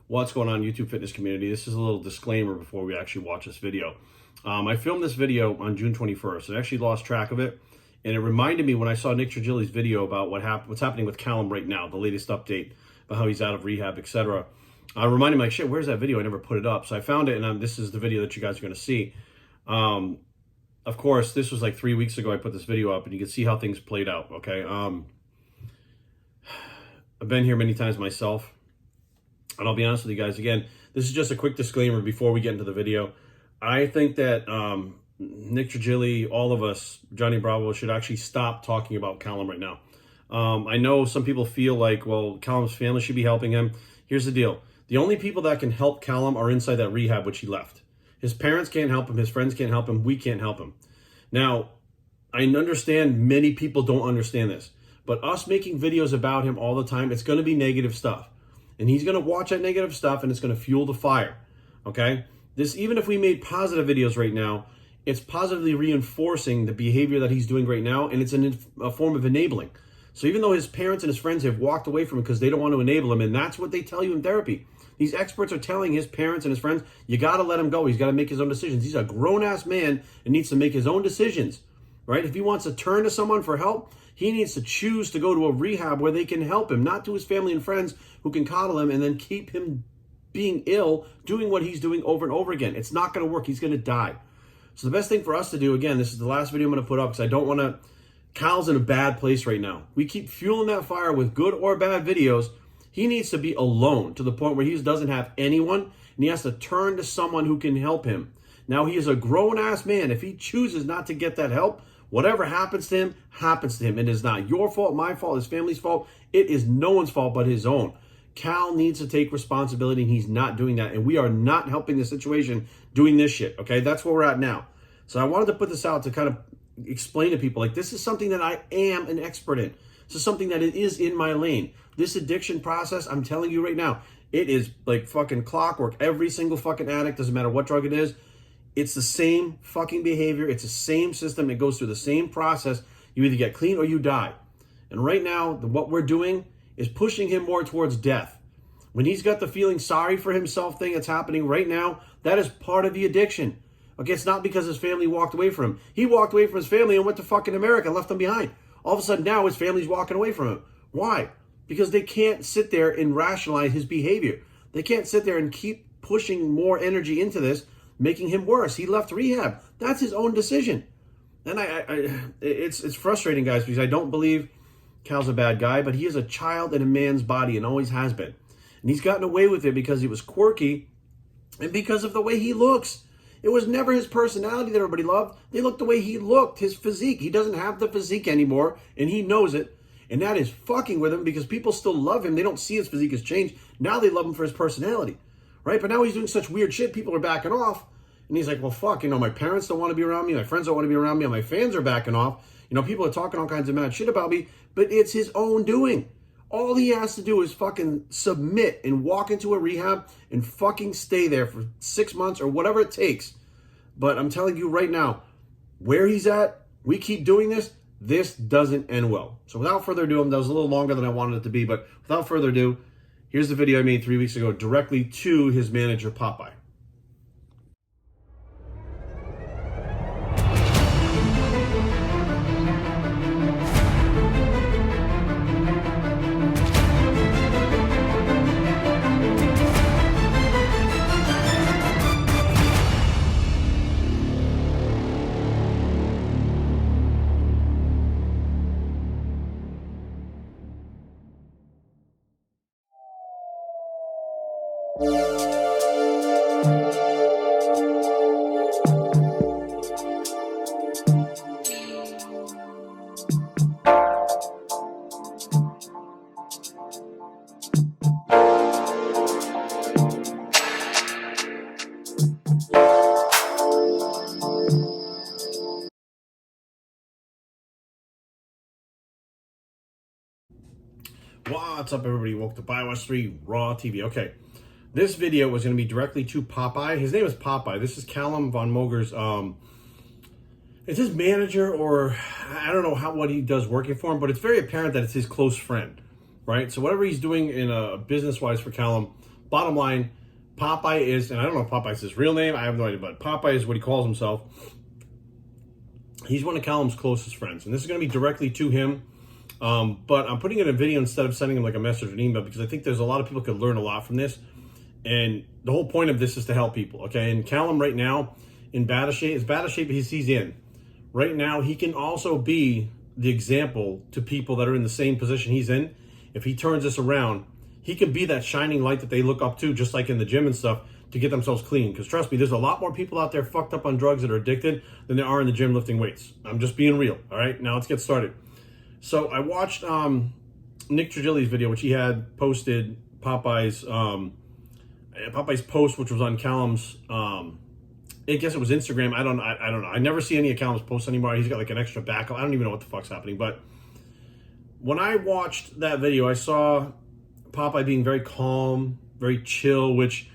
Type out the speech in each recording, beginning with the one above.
What's going on, YouTube fitness community? This is a little disclaimer before we actually watch this video. I filmed this video on June 21st. I actually lost track of it, and it reminded me when I saw Nick Trigili's video about what's happening with Callum right now, the latest update about how he's out of rehab, etc. I reminded me, like, shit, where's that video? I never put it up. So I found it, and this is the video that you guys are going to see. Of course, this was like 3 weeks ago I put this video up, and you can see how things played out, okay? I've been here many times myself. And I'll be honest with you guys, again, this is just a quick disclaimer before we get into the video. I think that Nick Trigili, all of us, Johnny Bravo, should actually stop talking about Callum right now. I know some people feel like, well, Callum's family should be helping him. Here's the deal. The only people that can help Callum are inside that rehab which he left. His parents can't help him. His friends can't help him. We can't help him. Now, I understand many people don't understand this. But us making videos about him all the time, it's going to be negative stuff. And he's going to watch that negative stuff, and it's going to fuel the fire, okay? Even if we made positive videos right now, it's positively reinforcing the behavior that he's doing right now, and it's a form of enabling. So even though his parents and his friends have walked away from him because they don't want to enable him, and that's what they tell you in therapy. These experts are telling his parents and his friends, you got to let him go. He's got to make his own decisions. He's a grown-ass man and needs to make his own decisions, right? If he wants to turn to someone for help, he needs to choose to go to a rehab where they can help him, not to his family and friends who can coddle him and then keep him being ill, doing what he's doing over and over again. It's not going to work. He's going to die. So the best thing for us to do, again, this is the last video I'm going to put up because I don't want to... Kyle's in a bad place right now. We keep fueling that fire with good or bad videos. He needs to be alone to the point where he doesn't have anyone, and he has to turn to someone who can help him. Now, he is a grown-ass man. If he chooses not to get that help, whatever happens to him, happens to him. It is not your fault, my fault, his family's fault. It is no one's fault but his own. Cal needs to take responsibility, and he's not doing that. And we are not helping the situation doing this shit, okay? That's where we're at now. So I wanted to put this out to kind of explain to people, like, this is something that I am an expert in. This is something that it is in my lane. This addiction process, I'm telling you right now, it is like fucking clockwork. Every single fucking addict, doesn't matter what drug it is, it's the same fucking behavior. It's the same system. It goes through the same process. You either get clean or you die. And right now, what we're doing is pushing him more towards death. When he's got the feeling sorry for himself thing that's happening right now, that is part of the addiction. Okay, it's not because his family walked away from him. He walked away from his family and went to fucking America, left them behind. All of a sudden now his family's walking away from him. Why? Because they can't sit there and rationalize his behavior. They can't sit there and keep pushing more energy into this, making him worse. He left rehab. That's his own decision. And it's frustrating, guys, because I don't believe Cal's a bad guy, but he is a child in a man's body and always has been. And he's gotten away with it because he was quirky and because of the way he looks. It was never his personality that everybody loved. They looked the way he looked, his physique. He doesn't have the physique anymore, and he knows it. And that is fucking with him because people still love him. They don't see his physique has changed. Now they love him for his personality, right? But now he's doing such weird shit, people are backing off. And he's like, well, fuck, my parents don't want to be around me. My friends don't want to be around me. And my fans are backing off. People are talking all kinds of mad shit about me. But it's his own doing. All he has to do is fucking submit and walk into a rehab and fucking stay there for 6 months or whatever it takes. But I'm telling you right now, where he's at, we keep doing this, this doesn't end well. So without further ado, that was a little longer than I wanted it to be, but without further ado, here's the video I made 3 weeks ago directly to his manager, Popeye. What's up, everybody? Welcome to Watch 3 Raw TV. Okay, this video was going to be directly to Popeye. His name is Popeye. This is Callum Von Moger's, it's his manager, or I don't know what he does working for him, but it's very apparent that it's his close friend, right? So whatever he's doing in business-wise for Callum, bottom line, Popeye is, and I don't know if Popeye's his real name, I have no idea, but Popeye is what he calls himself. He's one of Callum's closest friends, and this is going to be directly to him. But I'm putting it in a video instead of sending him like a message or an email, because I think there's a lot of people could learn a lot from this. And the whole point of this is to help people, okay? And Callum right now, in bad shape, as bad a shape as he's in. Right now, he can also be the example to people that are in the same position he's in. If he turns this around, he can be that shining light that they look up to, just like in the gym and stuff, to get themselves clean. Because trust me, there's a lot more people out there fucked up on drugs that are addicted than there are in the gym lifting weights. I'm just being real, all right? Now let's get started. So I watched Nick Trigili's video, which he had posted Popeye's post, which was on Callum's, I guess it was Instagram. I don't know. I never see any of Callum's posts anymore. He's got like an extra backup. I don't even know what the fuck's happening. But when I watched that video, I saw Popeye being very calm, very chill, which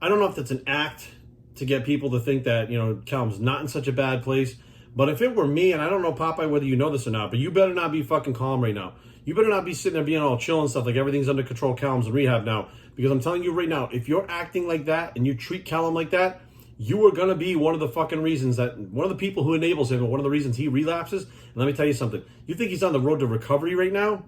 I don't know if that's an act to get people to think that, you know, Callum's not in such a bad place. But if it were me, and I don't know, Popeye, whether you know this or not, but you better not be fucking calm right now. You better not be sitting there being all chill and stuff like everything's under control. Callum's in rehab now. Because I'm telling you right now, if you're acting like that and you treat Callum like that, you are going to be one of the fucking reasons that, one of the people who enables him, and one of the reasons he relapses. And let me tell you something. You think he's on the road to recovery right now?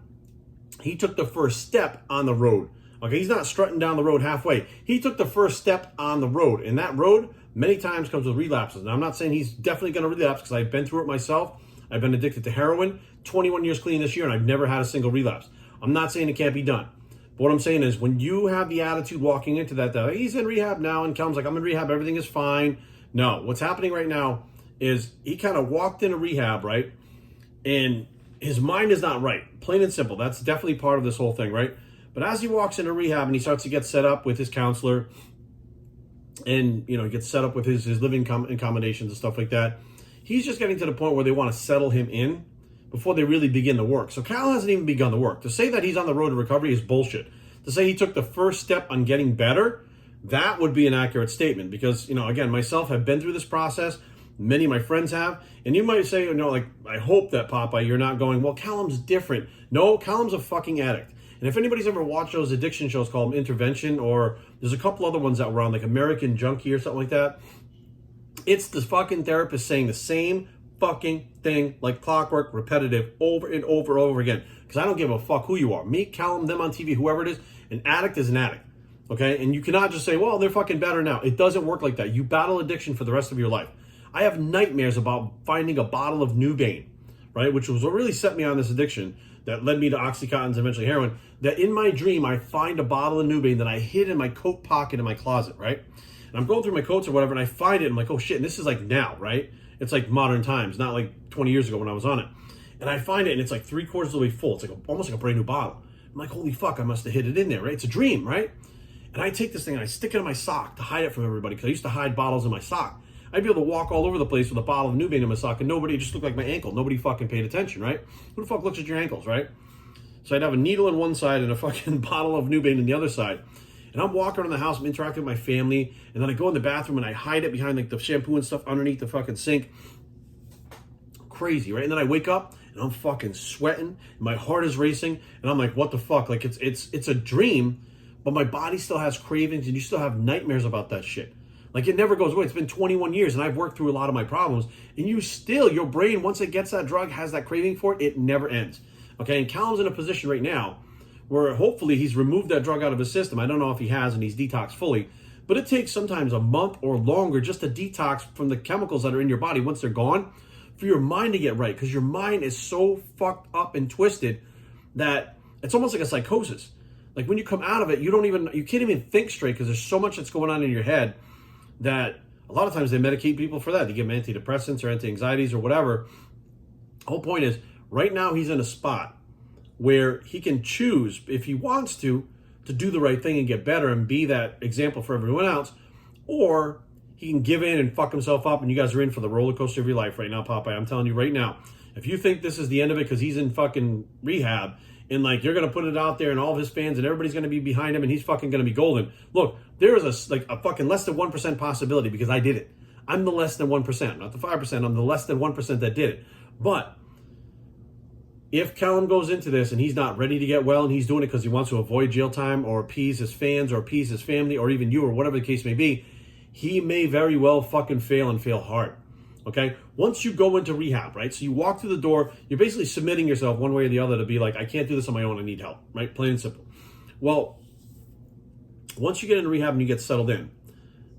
He took the first step on the road. Okay, he's not strutting down the road halfway. He took the first step on the road. And that road many times comes with relapses. Now, I'm not saying he's definitely going to relapse, because I've been through it myself. I've been addicted to heroin, 21 years clean this year, and I've never had a single relapse. I'm not saying it can't be done. But what I'm saying is, when you have the attitude walking into that he's in rehab now, and Callum's like, I'm in rehab, everything is fine. No, what's happening right now is he kind of walked into rehab, right? And his mind is not right, plain and simple. That's definitely part of this whole thing, right? But as he walks into rehab and he starts to get set up with his counselor, and, you know, he gets set up with his living accommodations and stuff like that, he's just getting to the point where they want to settle him in before they really begin the work. So Cal hasn't even begun the work. To say that he's on the road to recovery is bullshit. To say he took the first step on getting better, that would be an accurate statement. Because, you know, again, myself have been through this process. Many of my friends have. And you might say, you know, like, I hope that, Popeye, you're not going, well, Callum's different. No, Callum's a fucking addict. And if anybody's ever watched those addiction shows called Intervention, or there's a couple other ones that were on, like American Junkie or something like that, it's the fucking therapist saying the same fucking thing like clockwork, repetitive, over and over and over again. Because I don't give a fuck who you are. Me, Callum, them on TV, whoever it is, an addict is an addict. Okay? And you cannot just say, well, they're fucking better now. It doesn't work like that. You battle addiction for the rest of your life. I have nightmares about finding a bottle of Nubane, right? Which was what really set me on this addiction that led me to Oxycontins, eventually heroin. That in my dream, I find a bottle of Nubane that I hid in my coat pocket in my closet, right? And I'm going through my coats or whatever, and I find it. I'm like, oh shit, and this is like now, right? It's like modern times, not like 20 years ago when I was on it. And I find it, and it's like 3/4 of the way full. It's like almost like a brand new bottle. I'm like, holy fuck, I must have hid it in there, right? It's a dream, right? And I take this thing and I stick it in my sock to hide it from everybody, because I used to hide bottles in my sock. I'd be able to walk all over the place with a bottle of Nubane in my sock, and nobody, it just looked like my ankle. Nobody fucking paid attention, right? Who the fuck looks at your ankles, right? So I'd have a needle in one side and a fucking bottle of Nubane in the other side. And I'm walking around the house, I'm interacting with my family, and then I go in the bathroom and I hide it behind like the shampoo and stuff underneath the fucking sink. Crazy, right? And then I wake up and I'm fucking sweating, and my heart is racing, and I'm like, what the fuck? Like it's a dream, but my body still has cravings, and you still have nightmares about that shit. Like, it never goes away. It's been 21 years, and I've worked through a lot of my problems, and you still, your brain, once it gets that drug, has that craving for it, it never ends. Okay, and Callum's in a position right now where hopefully he's removed that drug out of his system. I don't know if he has, and he's detoxed fully, but it takes sometimes a month or longer just to detox from the chemicals that are in your body once they're gone, for your mind to get right, because your mind is so fucked up and twisted that it's almost like a psychosis. Like, when you come out of it, you can't even think straight, because there's so much that's going on in your head that a lot of times they medicate people for that. They give them antidepressants or anti-anxieties or whatever. The whole point is, right now he's in a spot where he can choose, if he wants to do the right thing and get better and be that example for everyone else, or he can give in and fuck himself up, and you guys are in for the roller coaster of your life right now, Popeye. I'm telling you right now, if you think this is the end of it because he's in fucking rehab, and like you're going to put it out there and all of his fans and everybody's going to be behind him and he's fucking going to be golden. Look, there is a fucking less than 1% possibility, because I did it. I'm the less than 1%, not the 5%. I'm the less than 1% that did it. But if Callum goes into this and he's not ready to get well and he's doing it because he wants to avoid jail time or appease his fans or appease his family or even you or whatever the case may be, he may very well fucking fail and fail hard. Okay? Once you go into rehab, right? So you walk through the door, you're basically submitting yourself one way or the other to be like, I can't do this on my own, I need help, right? Plain and simple. Well, once you get into rehab and you get settled in,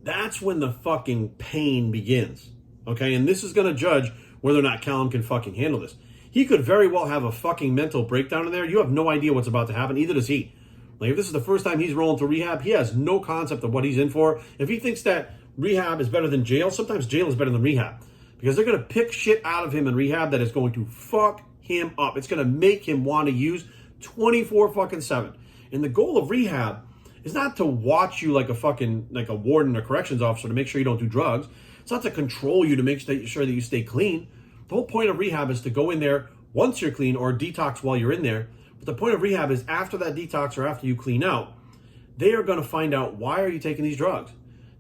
that's when the fucking pain begins. Okay? And this is going to judge whether or not Callum can fucking handle this. He could very well have a fucking mental breakdown in there. You have no idea what's about to happen. Either does he. Like, if this is the first time he's rolling through rehab, he has no concept of what he's in for. If he thinks that rehab is better than jail, sometimes jail is better than rehab. Because they're going to pick shit out of him in rehab that is going to fuck him up. It's going to make him want to use 24/7. And the goal of rehab is not to watch you like a warden or corrections officer to make sure you don't do drugs. It's not to control you to make sure that you stay clean. The whole point of rehab is to go in there once you're clean or detox while you're in there. But the point of rehab is after that detox or after you clean out, they are going to find out, why are you taking these drugs?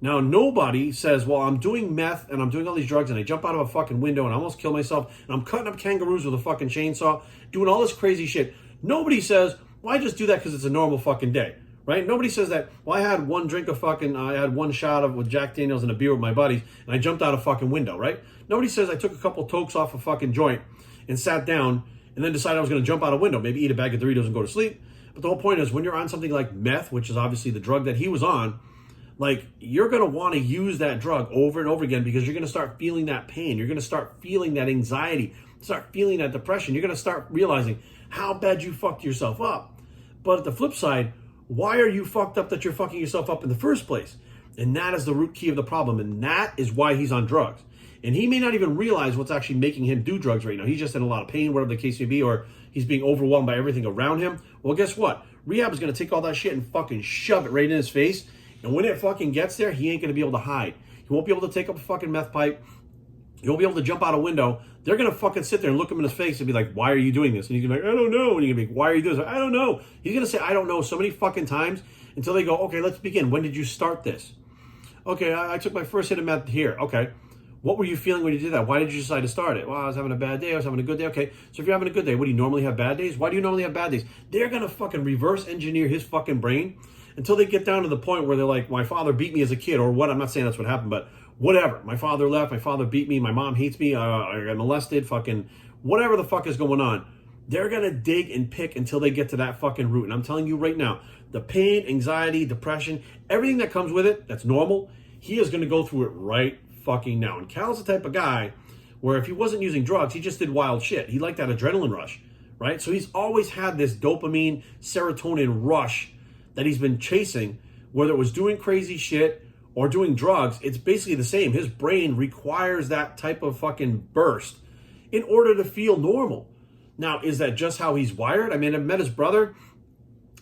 Now, nobody says, well, I'm doing meth and I'm doing all these drugs and I jump out of a fucking window and I almost kill myself and I'm cutting up kangaroos with a fucking chainsaw, doing all this crazy shit. Nobody says, well, I just do that because it's a normal fucking day. Right? Nobody says that, well, I had one drink of I had one shot with Jack Daniels and a beer with my buddies, and I jumped out a fucking window, right? Nobody says I took a couple tokes off a fucking joint and sat down and then decided I was going to jump out a window, maybe eat a bag of Doritos and go to sleep. But the whole point is, when you're on something like meth, which is obviously the drug that he was on, like, you're going to want to use that drug over and over again because you're going to start feeling that pain. You're going to start feeling that anxiety, start feeling that depression. You're going to start realizing how bad you fucked yourself up. But at the flip side, why are you fucked up that you're fucking yourself up in the first place? And that is the root key of the problem. And that is why he's on drugs. And he may not even realize what's actually making him do drugs right now. He's just in a lot of pain, whatever the case may be, or he's being overwhelmed by everything around him. Well, guess what? Rehab is going to take all that shit and fucking shove it right in his face. And when it fucking gets there, he ain't going to be able to hide. He won't be able to take up a fucking meth pipe. He won't be able to jump out a window. They're going to fucking sit there and look him in his face and be like, why are you doing this? And he's going to be like, I don't know. And you're going to be like, why are you doing this? I don't know. He's going to say, I don't know, so many fucking times until they go, okay, let's begin. When did you start this? Okay, I took my first hit of meth here. Okay. What were you feeling when you did that? Why did you decide to start it? Well, I was having a bad day. I was having a good day. Okay. So if you're having a good day, what do you normally have bad days? Why do you normally have bad days? They're going to fucking reverse engineer his fucking brain until they get down to the point where they're like, my father beat me as a kid or what? I'm not saying that's what happened, but whatever. My father left. My father beat me. My mom hates me. I got molested. Fucking whatever the fuck is going on. They're going to dig and pick until they get to that fucking root. And I'm telling you right now, the pain, anxiety, depression, everything that comes with it, that's normal, he is going to go through it right fucking now. And Cal's the type of guy where if he wasn't using drugs, he just did wild shit. He liked that adrenaline rush, right? So he's always had this dopamine, serotonin rush that he's been chasing, whether it was doing crazy shit or doing drugs. It's basically the same. His brain requires that type of fucking burst in order to feel normal. Now, is that just how he's wired? I mean, I've met his brother,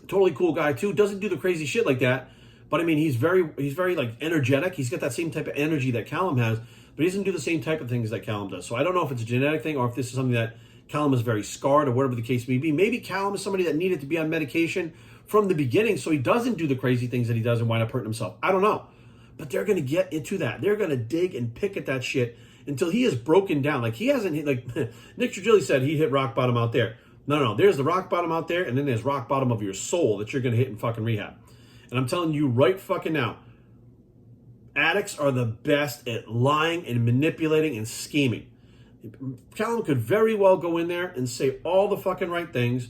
totally cool guy too, doesn't do the crazy shit like that. But I mean, he's very like energetic. He's got that same type of energy that Callum has, but he doesn't do the same type of things that Callum does. So I don't know if it's a genetic thing or if this is something that Callum is very scarred or whatever the case may be. Maybe Callum is somebody that needed to be on medication from the beginning so he doesn't do the crazy things that he does and wind up hurting himself. I don't know. But they're going to get into that. They're going to dig and pick at that shit until he is broken down. Like he hasn't hit, like Nick Trigilli said, he hit rock bottom out there. No. There's the rock bottom out there, and then there's rock bottom of your soul that you're going to hit in fucking rehab. And I'm telling you right fucking now, addicts are the best at lying and manipulating and scheming. Callum could very well go in there and say all the fucking right things,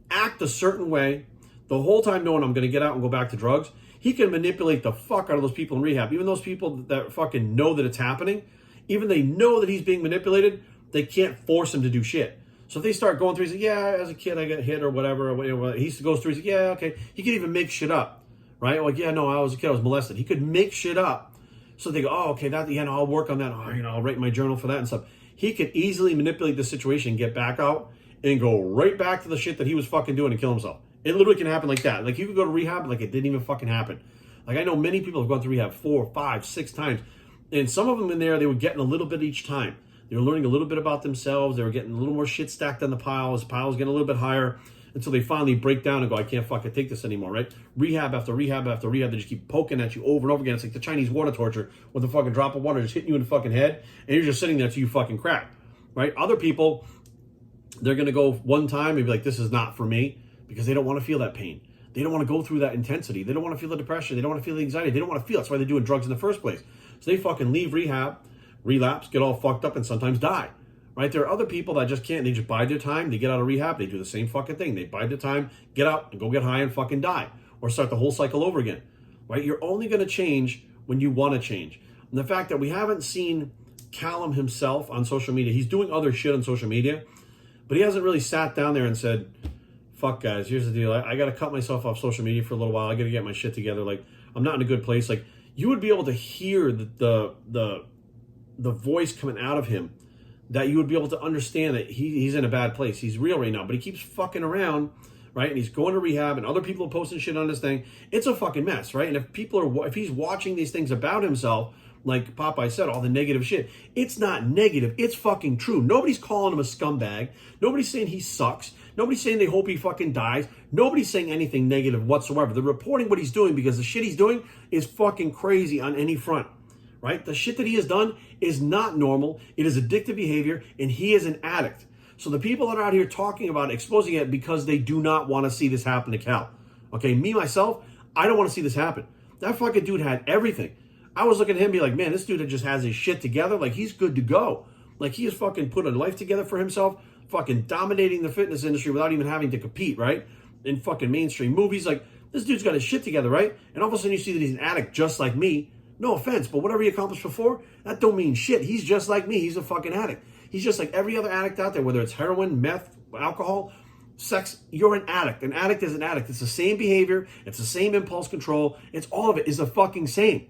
act a certain way, the whole time knowing I'm going to get out and go back to drugs. He can manipulate the fuck out of those people in rehab. Even those people that fucking know that it's happening, even they know that he's being manipulated, they can't force him to do shit. So if they start going through, he's like, yeah, as a kid I got hit or whatever. Or he goes through, he's like, yeah, okay. He could even make shit up, right? Like, yeah, no, I was a kid, I was molested. He could make shit up. So they go, oh, okay, that, yeah, no, I'll work on that. Oh, I'll write my journal for that and stuff. He could easily manipulate the situation, get back out, and go right back to the shit that he was fucking doing and kill himself. It literally can happen like that. Like, you could go to rehab like it didn't even fucking happen. Like, I know many people have gone through rehab 4, 5, 6 times. And some of them in there, they were getting a little bit each time. They were learning a little bit about themselves. They were getting a little more shit stacked on the piles. Piles getting a little bit higher until they finally break down and go, I can't fucking take this anymore, right? Rehab after rehab after rehab. They just keep poking at you over and over again. It's like the Chinese water torture with a fucking drop of water just hitting you in the fucking head. And you're just sitting there till you fucking crack, right? Other people they're going to go one time and be like, this is not for me, because they don't want to feel that pain. They don't want to go through that intensity. They don't want to feel the depression. They don't want to feel the anxiety. They don't want to feel it. That's why they're doing drugs in the first place. So they fucking leave rehab, relapse, get all fucked up, and sometimes die. Right? There are other people that just can't. They just bide their time. They get out of rehab. They do the same fucking thing. They bide their time, get out, and go get high and fucking die. Or start the whole cycle over again. Right? You're only going to change when you want to change. And the fact that we haven't seen Callum himself on social media, he's doing other shit on social media, but he hasn't really sat down there and said, fuck guys, here's the deal. I got to cut myself off social media for a little while. I got to get my shit together. Like, I'm not in a good place. Like, you would be able to hear the voice coming out of him, that you would be able to understand that he's in a bad place. He's real right now, but he keeps fucking around, right? And he's going to rehab, and other people are posting shit on this thing. It's a fucking mess, right? And if he's watching these things about himself, like Popeye said, all the negative shit, it's not negative. It's fucking true. Nobody's calling him a scumbag. Nobody's saying he sucks. Nobody's saying they hope he fucking dies. Nobody's saying anything negative whatsoever. They're reporting what he's doing, because the shit he's doing is fucking crazy on any front, right? The shit that he has done is not normal. It is addictive behavior, and he is an addict. So the people that are out here talking about it, exposing it, because they do not want to see this happen to Cal. Okay, me, myself, I don't want to see this happen. That fucking dude had everything. I was looking at him and be like, man, this dude just has his shit together. Like, he's good to go. Like, he has fucking put a life together for himself, fucking dominating the fitness industry without even having to compete, right? In fucking mainstream movies. Like, this dude's got his shit together, right? And all of a sudden you see that he's an addict just like me. No offense, but whatever he accomplished before, that don't mean shit. He's just like me. He's a fucking addict. He's just like every other addict out there, whether it's heroin, meth, alcohol, sex. You're an addict. An addict is an addict. It's the same behavior. It's the same impulse control. It's all of it is the fucking same.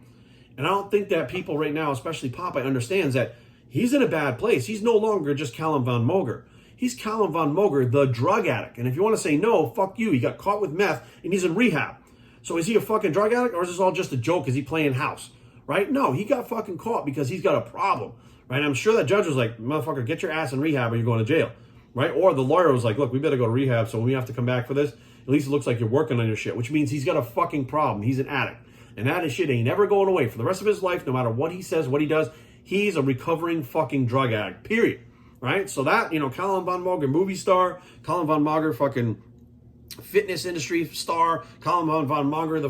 And I don't think that people right now, especially Popeye, understands that he's in a bad place. He's no longer just Callum Von Moger. He's Callum Von Moger, the drug addict. And if you want to say no, fuck you. He got caught with meth and he's in rehab. So is he a fucking drug addict, or is this all just a joke? Is he playing house? Right? No, he got fucking caught because he's got a problem. Right? And I'm sure that judge was like, motherfucker, get your ass in rehab or you're going to jail. Right? Or the lawyer was like, look, we better go to rehab, so when we have to come back for this, at least it looks like you're working on your shit, which means he's got a fucking problem. He's an addict. And that shit ain't never going away for the rest of his life, no matter what he says, what he does. He's a recovering fucking drug addict, period. Right? So that, Callum Von Moger, movie star, Callum Von Moger, fucking fitness industry star, Callum Von Moger,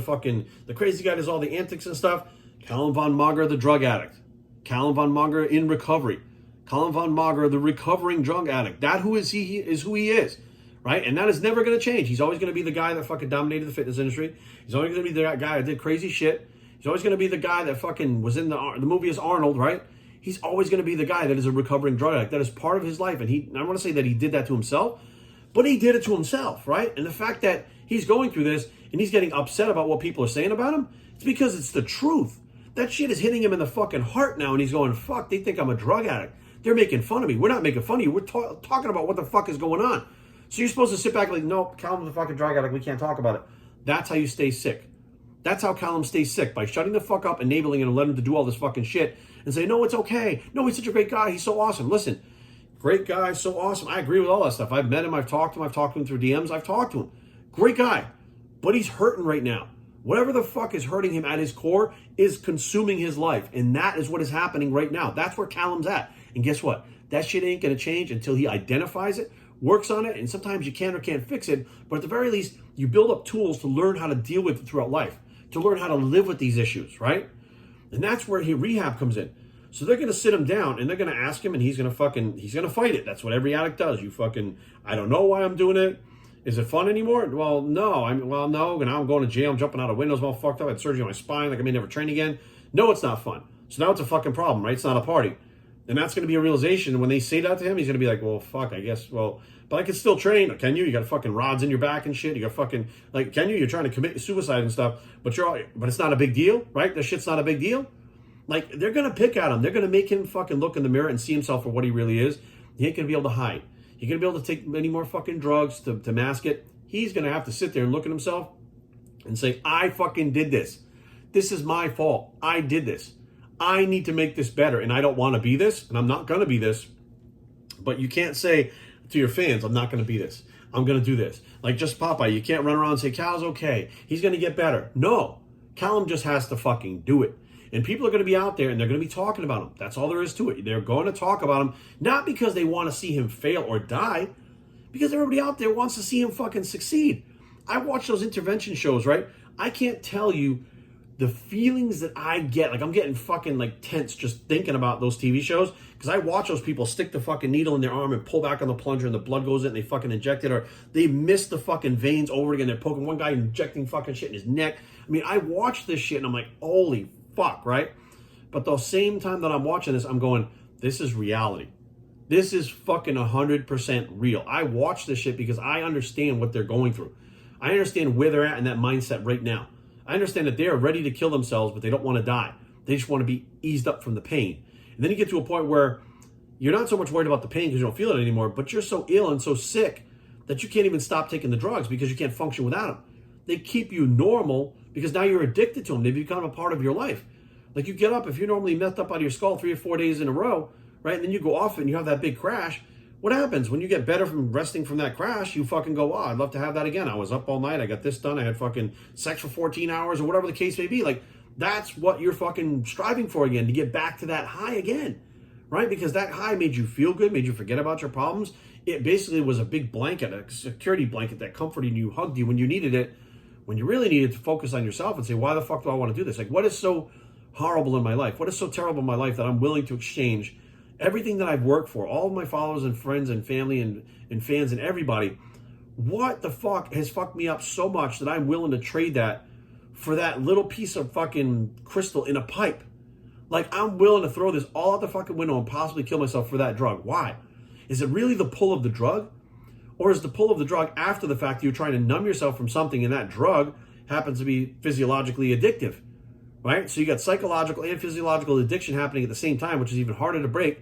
the crazy guy does all the antics and stuff. Callum Von Moger, the drug addict. Callum Von Moger in recovery. Callum Von Moger, the recovering drug addict. That who is he is who he is. Right? And that is never going to change. He's always going to be the guy that fucking dominated the fitness industry. He's always going to be the guy that did crazy shit. He's always going to be the guy that fucking was in the movie as Arnold, right? He's always going to be the guy that is a recovering drug addict. That is part of his life. And I want to say that he did that to himself, but he did it to himself, right? And the fact that he's going through this and he's getting upset about what people are saying about him, it's because it's the truth. That shit is hitting him in the fucking heart now, and he's going, fuck, they think I'm a drug addict. They're making fun of me. We're not making fun of you. We're talking about what the fuck is going on. So you're supposed to sit back like, no, Callum's a fucking drug addict. We can't talk about it. That's how you stay sick. That's how Callum stays sick, by shutting the fuck up, enabling him, and letting him to do all this fucking shit and say, no, it's okay. No, he's such a great guy. He's so awesome. Listen, great guy, so awesome. I agree with all that stuff. I've met him. I've talked to him through DMs. I've talked to him. Great guy. But he's hurting right now. Whatever the fuck is hurting him at his core is consuming his life. And that is what is happening right now. That's where Callum's at. And guess what? That shit ain't going to change until he identifies it, works on it, and sometimes you can or can't fix it. But at the very least, you build up tools to learn how to deal with it throughout life, to learn how to live with these issues, right? And that's where rehab comes in. So they're going to sit him down and they're going to ask him, and he's going to fight it. That's what every addict does. I don't know why I'm doing it. Is it fun anymore? Well, no. No. Now I'm going to jail. I'm jumping out of windows, all fucked up. I had surgery on my spine. Like I may never train again. No, it's not fun. So now it's a fucking problem, right? It's not a party. And that's going to be a realization. When they say that to him, he's going to be like, well, fuck, I guess. Well, but I can still train. Can you? You got fucking rods in your back and shit. You got fucking, like, can you? You're trying to commit suicide and stuff. But it's not a big deal, right? That shit's not a big deal. Like, they're going to pick at him. They're going to make him fucking look in the mirror and see himself for what he really is. He ain't going to be able to hide. He's going to be able to take many more fucking drugs to mask it. He's going to have to sit there and look at himself and say, I fucking did this. This is my fault. I did this. I need to make this better, and I don't want to be this, and I'm not going to be this. But you can't say to your fans, I'm not going to be this. I'm going to do this. Like just Popeye, you can't run around and say, Cal's okay. He's going to get better. No. Callum just has to fucking do it. And people are going to be out there, and they're going to be talking about him. That's all there is to it. They're going to talk about him, not because they want to see him fail or die. Because everybody out there wants to see him fucking succeed. I watch those intervention shows, right? I can't tell you the feelings that I get. Like, I'm getting fucking like tense just thinking about those TV shows, because I watch those people stick the fucking needle in their arm and pull back on the plunger and the blood goes in and they fucking inject it, or they miss the fucking veins over again. They're poking one guy, injecting fucking shit in his neck. I mean, I watch this shit and I'm like, holy fuck, right? But the same time that I'm watching this, I'm going, this is reality. This is fucking 100% real. I watch this shit because I understand what they're going through. I understand where they're at in that mindset right now. I understand that they're ready to kill themselves, but they don't want to die. They just want to be eased up from the pain. And then you get to a point where you're not so much worried about the pain because you don't feel it anymore, but you're so ill and so sick that you can't even stop taking the drugs because you can't function without them. They keep you normal because now you're addicted to them. They become a part of your life. Like, you get up, if you're normally messed up out of your skull 3 or 4 days in a row, right, and then you go off and you have that big crash, what happens? When you get better from resting from that crash, you fucking go, I'd love to have that again. I was up all night. I got this done. I had fucking sex for 14 hours or whatever the case may be. Like, that's what you're fucking striving for again, to get back to that high again, right? Because that high made you feel good, made you forget about your problems. It basically was a big blanket, a security blanket that comforted you, hugged you when you needed it, when you really needed to focus on yourself and say, why the fuck do I want to do this? Like, what is so horrible in my life? What is so terrible in my life that I'm willing to exchange everything that I've worked for, all of my followers and friends and family and fans and everybody? What the fuck has fucked me up so much that I'm willing to trade that for that little piece of fucking crystal in a pipe? Like, I'm willing to throw this all out the fucking window and possibly kill myself for that drug. Why? Is it really the pull of the drug? Or is the pull of the drug after the fact that you're trying to numb yourself from something and that drug happens to be physiologically addictive? Right? So you got psychological and physiological addiction happening at the same time, which is even harder to break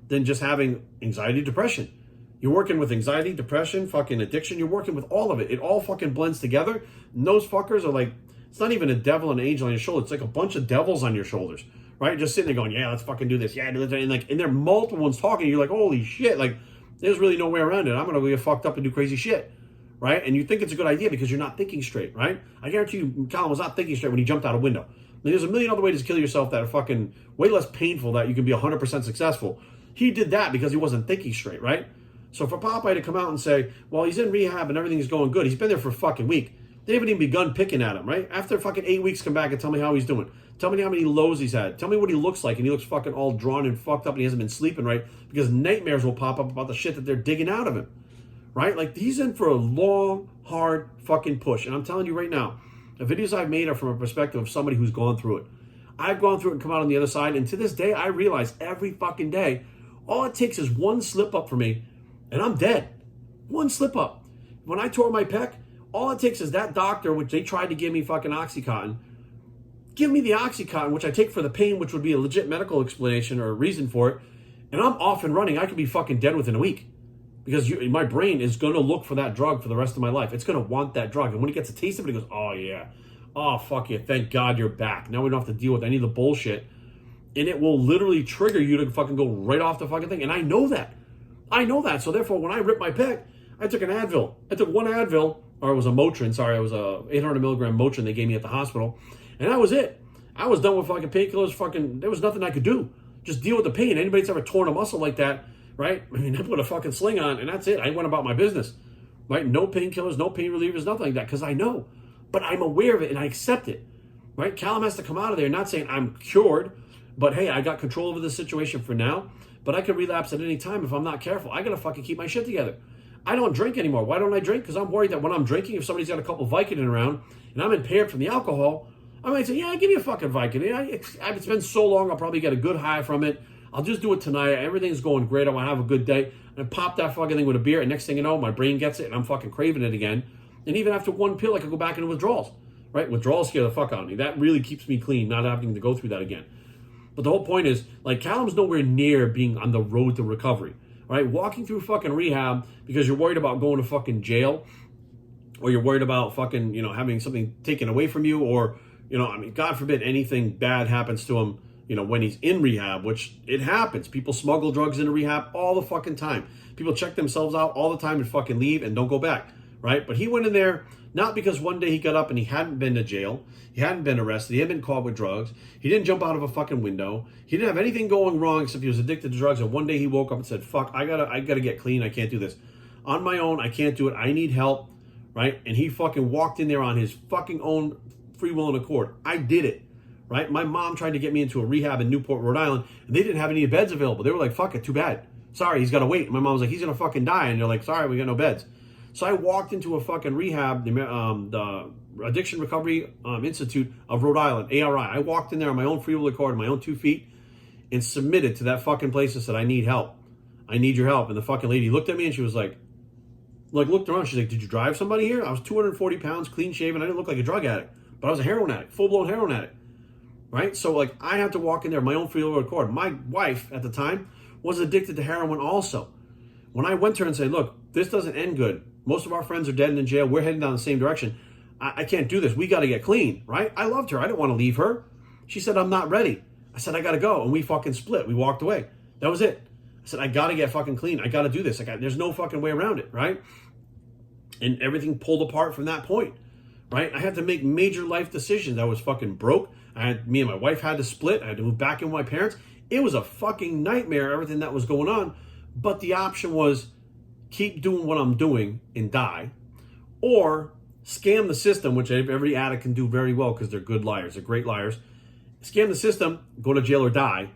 than just having anxiety, depression. You're working with anxiety, depression, fucking addiction. You're working with all of it. It all fucking blends together. And those fuckers are like, it's not even a devil and an angel on your shoulder. It's like a bunch of devils on your shoulders, right? Just sitting there going, yeah, let's fucking do this. Yeah, do this. And like, and there are multiple ones talking. You're like, holy shit. Like, there's really no way around it. I'm going to get fucked up and do crazy shit, right? And you think it's a good idea because you're not thinking straight, right? I guarantee you, Callum was not thinking straight when he jumped out a window. There's a million other ways to kill yourself that are fucking way less painful that you can be 100% successful. He did that because he wasn't thinking straight, right? So for Popeye to come out and say, well, he's in rehab and everything's going good. He's been there for a fucking week. They haven't even begun picking at him, right? After fucking 8 weeks, come back and tell me how he's doing. Tell me how many lows he's had. Tell me what he looks like. And he looks fucking all drawn and fucked up and he hasn't been sleeping right because nightmares will pop up about the shit that they're digging out of him, right? Like, he's in for a long, hard fucking push. And I'm telling you right now, the videos I've made are from a perspective of somebody who's gone through it. I've gone through it and come out on the other side. And to this day, I realize every fucking day, all it takes is one slip up for me and I'm dead. One slip up. When I tore my pec, all it takes is that doctor, which they tried to give me fucking Oxycontin, give me the Oxycontin, which I take for the pain, which would be a legit medical explanation or a reason for it, and I'm off and running. I could be fucking dead within a week because my brain is going to look for that drug for the rest of my life. It's going to want that drug. And when it gets a taste of it, it goes, oh, yeah. Oh, fuck yeah. Thank God you're back. Now we don't have to deal with any of the bullshit. And it will literally trigger you to fucking go right off the fucking thing. And I know that. I know that. So therefore, when I ripped my pec, I took an Advil. I took one Advil, or it was a Motrin. Sorry, it was a 800 milligram Motrin they gave me at the hospital. And that was it. I was done with fucking painkillers. Fucking, there was nothing I could do. Just deal with the pain. Anybody that's ever torn a muscle like that, right? I mean, I put a fucking sling on, and that's it. I went about my business, right? No painkillers, no pain relievers, nothing like that, because I know. But I'm aware of it, and I accept it, right? Callum has to come out of there not saying I'm cured, but hey, I got control over the situation for now, but I could relapse at any time if I'm not careful. I got to fucking keep my shit together. I don't drink anymore. Why don't I drink? Because I'm worried that when I'm drinking, if somebody's got a couple Vicodin around, and I'm impaired from the alcohol, I might say, yeah, give me a fucking Vicodin. It's been so long, I'll probably get a good high from it. I'll just do it tonight. Everything's going great. I want to have a good day. And pop that fucking thing with a beer, and next thing you know, my brain gets it, and I'm fucking craving it again. And even after one pill, I could go back into withdrawals, right? Withdrawals scare the fuck out of me. That really keeps me clean, not having to go through that again. But the whole point is, like, Callum's nowhere near being on the road to recovery, right? Walking through fucking rehab because you're worried about going to fucking jail, or you're worried about fucking, having something taken away from you, or, God forbid anything bad happens to him, when he's in rehab, which it happens. People smuggle drugs into rehab all the fucking time. People check themselves out all the time and fucking leave and don't go back, right? But he went in there not because one day he got up and he hadn't been to jail, he hadn't been arrested, he hadn't been caught with drugs, he didn't jump out of a fucking window, he didn't have anything going wrong except he was addicted to drugs, and one day he woke up and said, fuck, I gotta get clean, I can't do this. on my own. I can't do it. I need help, right? And he fucking walked in there on his fucking own free will and accord. I did it, right? My mom tried to get me into a rehab in Newport, Rhode Island, and they didn't have any beds available. They were like, fuck it, too bad. Sorry, he's got to wait. And my mom was like, he's going to fucking die. And they're like, sorry, we got no beds. So I walked into a fucking rehab, the Addiction Recovery Institute of Rhode Island, ARI. I walked in there on my own free will accord, on my own 2 feet, and submitted to that fucking place and said, I need help. I need your help. And the fucking lady looked at me and she was like looked around. She's like, did you drive somebody here? I was 240 pounds, clean shaven. I didn't look like a drug addict, but I was a heroin addict, full-blown heroin addict, right? So like I had to walk in there, my own free will accord. My wife at the time was addicted to heroin also. When I went to her and said, look, this doesn't end good. Most of our friends are dead and in jail. We're heading down the same direction. I can't do this. We got to get clean, right? I loved her. I didn't want to leave her. She said, I'm not ready. I said, I got to go. And we fucking split. We walked away. That was it. I said, I got to get fucking clean. I got to do this. There's no fucking way around it, right? And everything pulled apart from that point, right? I had to make major life decisions. I was fucking broke. Me and my wife had to split. I had to move back in with my parents. It was a fucking nightmare, everything that was going on. But the option was keep doing what I'm doing and die, or scam the system, which every addict can do very well because they're good liars. They're great liars. Scam the system, go to jail or die,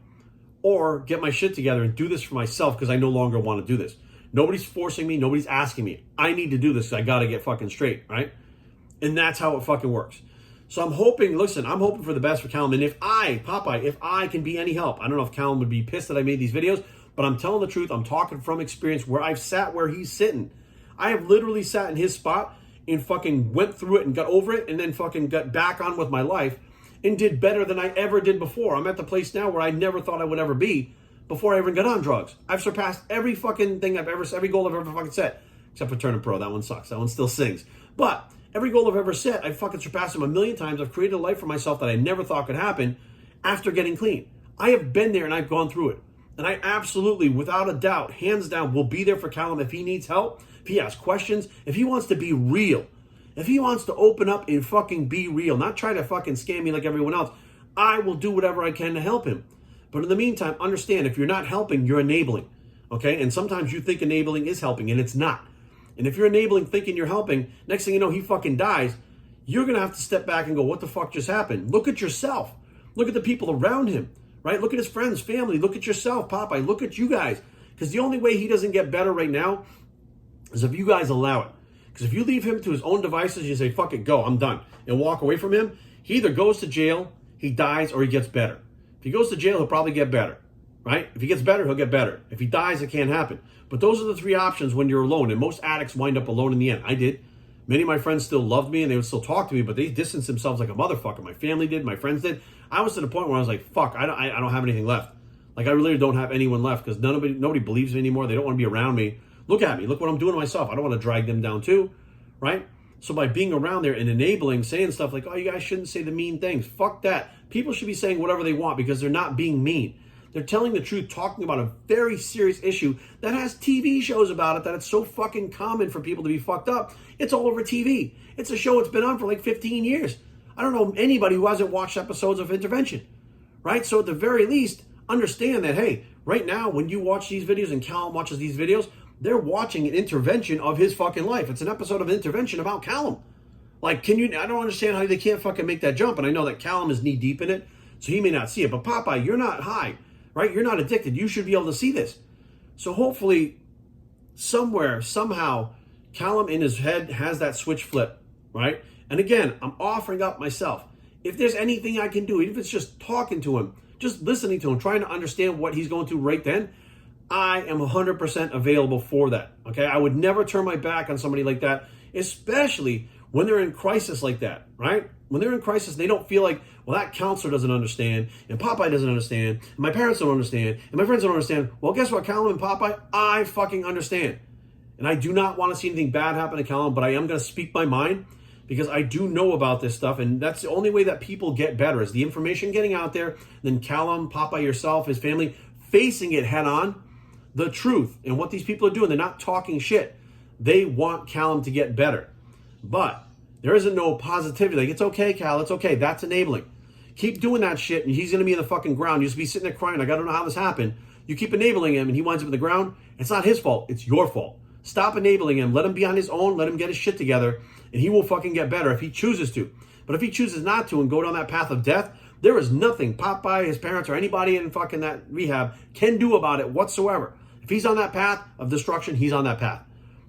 or get my shit together and do this for myself because I no longer want to do this. Nobody's forcing me. Nobody's asking me. I need to do this. I got to get fucking straight, right? And that's how it fucking works. So I'm hoping for the best for Callum. And if I can be any help, I don't know if Callum would be pissed that I made these videos, but I'm telling the truth. I'm talking from experience where I've sat where he's sitting. I have literally sat in his spot and fucking went through it and got over it and then fucking got back on with my life and did better than I ever did before. I'm at the place now where I never thought I would ever be before I even got on drugs. I've surpassed every fucking thing every goal I've ever fucking set, except for turning pro. That one sucks. That one still sings. But every goal I've ever set, I've fucking surpassed them a million times. I've created a life for myself that I never thought could happen after getting clean. I have been there and I've gone through it. And I absolutely, without a doubt, hands down, will be there for Callum if he needs help, if he has questions, if he wants to be real. If he wants to open up and fucking be real, not try to fucking scam me like everyone else, I will do whatever I can to help him. But in the meantime, understand, if you're not helping, you're enabling, okay? And sometimes you think enabling is helping, and it's not. And if you're enabling thinking you're helping, next thing you know, he fucking dies, you're going to have to step back and go, what the fuck just happened? Look at yourself. Look at the people around him, right? Look at his friends, family. Look at yourself, Popeye. Look at you guys. Because the only way he doesn't get better right now is if you guys allow it. Because if you leave him to his own devices, you say, fuck it, go, I'm done, and walk away from him, he either goes to jail, he dies, or he gets better. If he goes to jail, he'll probably get better, right? If he gets better, he'll get better. If he dies, it can't happen. But those are the three options when you're alone, and most addicts wind up alone in the end. I did. Many of my friends still loved me, and they would still talk to me, but they distanced themselves like a motherfucker. My family did, my friends did. I was to the point where I was like, fuck, I don't have anything left. Like, I really don't have anyone left because nobody believes me anymore. They don't want to be around me. Look at me. Look what I'm doing to myself. I don't want to drag them down too, right? So by being around there and enabling, saying stuff like, oh, you guys shouldn't say the mean things. Fuck that. People should be saying whatever they want because they're not being mean. They're telling the truth, talking about a very serious issue that has TV shows about it, that it's so fucking common for people to be fucked up. It's all over TV. It's a show that's been on for like 15 years. I don't know anybody who hasn't watched episodes of Intervention, right? So at the very least, understand that, hey, right now when you watch these videos and Callum watches these videos, they're watching an intervention of his fucking life. It's an episode of Intervention about Callum. Like, I don't understand how they can't fucking make that jump. And I know that Callum is knee deep in it, so he may not see it. But Popeye, you're not high, right? You're not addicted. You should be able to see this. So hopefully, somewhere, somehow, Callum in his head has that switch flip, right? And again, I'm offering up myself. If there's anything I can do, even if it's just talking to him, just listening to him, trying to understand what he's going through right then, I am 100% available for that, okay? I would never turn my back on somebody like that, especially when they're in crisis like that, right? When they're in crisis, they don't feel like, well, that counselor doesn't understand, and Popeye doesn't understand, and my parents don't understand, and my friends don't understand. Well, guess what, Callum and Popeye? I fucking understand. And I do not want to see anything bad happen to Callum, but I am going to speak my mind because I do know about this stuff, and that's the only way that people get better is the information getting out there, then Callum, Popeye, yourself, his family, facing it head on, the truth and what these people are doing. They're not talking shit. They want Callum to get better. But there isn't no positivity. Like, it's okay, Cal. It's okay. That's enabling. Keep doing that shit, and he's going to be in the fucking ground. You just be sitting there crying, like, I don't know how this happened. You keep enabling him, and he winds up in the ground. It's not his fault. It's your fault. Stop enabling him. Let him be on his own. Let him get his shit together, and he will fucking get better if he chooses to. But if he chooses not to and go down that path of death, there is nothing Popeye, his parents, or anybody in fucking that rehab can do about it whatsoever. If he's on that path of destruction, he's on that path.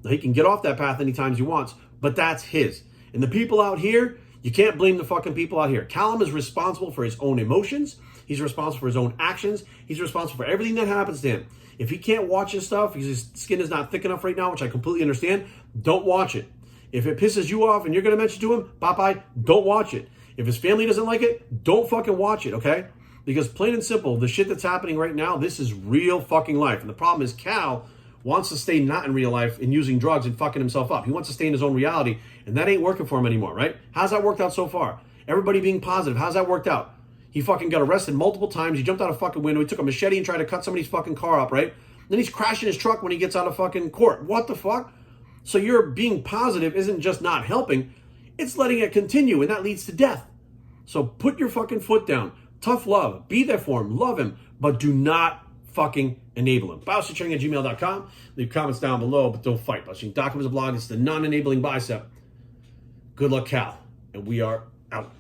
Now, he can get off that path anytime he wants, but that's his. And the people out here, you can't blame the fucking people out here. Callum is responsible for his own emotions. He's responsible for his own actions. He's responsible for everything that happens to him. If he can't watch his stuff because his skin is not thick enough right now, which I completely understand, don't watch it. If it pisses you off and you're going to mention to him, Popeye, don't watch it. If his family doesn't like it, don't fucking watch it, okay? Because plain and simple, the shit that's happening right now, this is real fucking life. And the problem is Cal wants to stay not in real life and using drugs and fucking himself up. He wants to stay in his own reality, and that ain't working for him anymore, right? How's that worked out so far? Everybody being positive, how's that worked out? He fucking got arrested multiple times. He jumped out a fucking window. He took a machete and tried to cut somebody's fucking car up, right? Then he's crashing his truck when he gets out of fucking court. What the fuck? So your being positive isn't just not helping, it's letting it continue, and that leads to death. So put your fucking foot down. Tough love. Be there for him. Love him. But do not fucking enable him. BioSharing@gmail.com. Leave comments down below, but don't fight. BioSharing.com is a blog. It's the non-enabling bicep. Good luck, Cal. And we are out.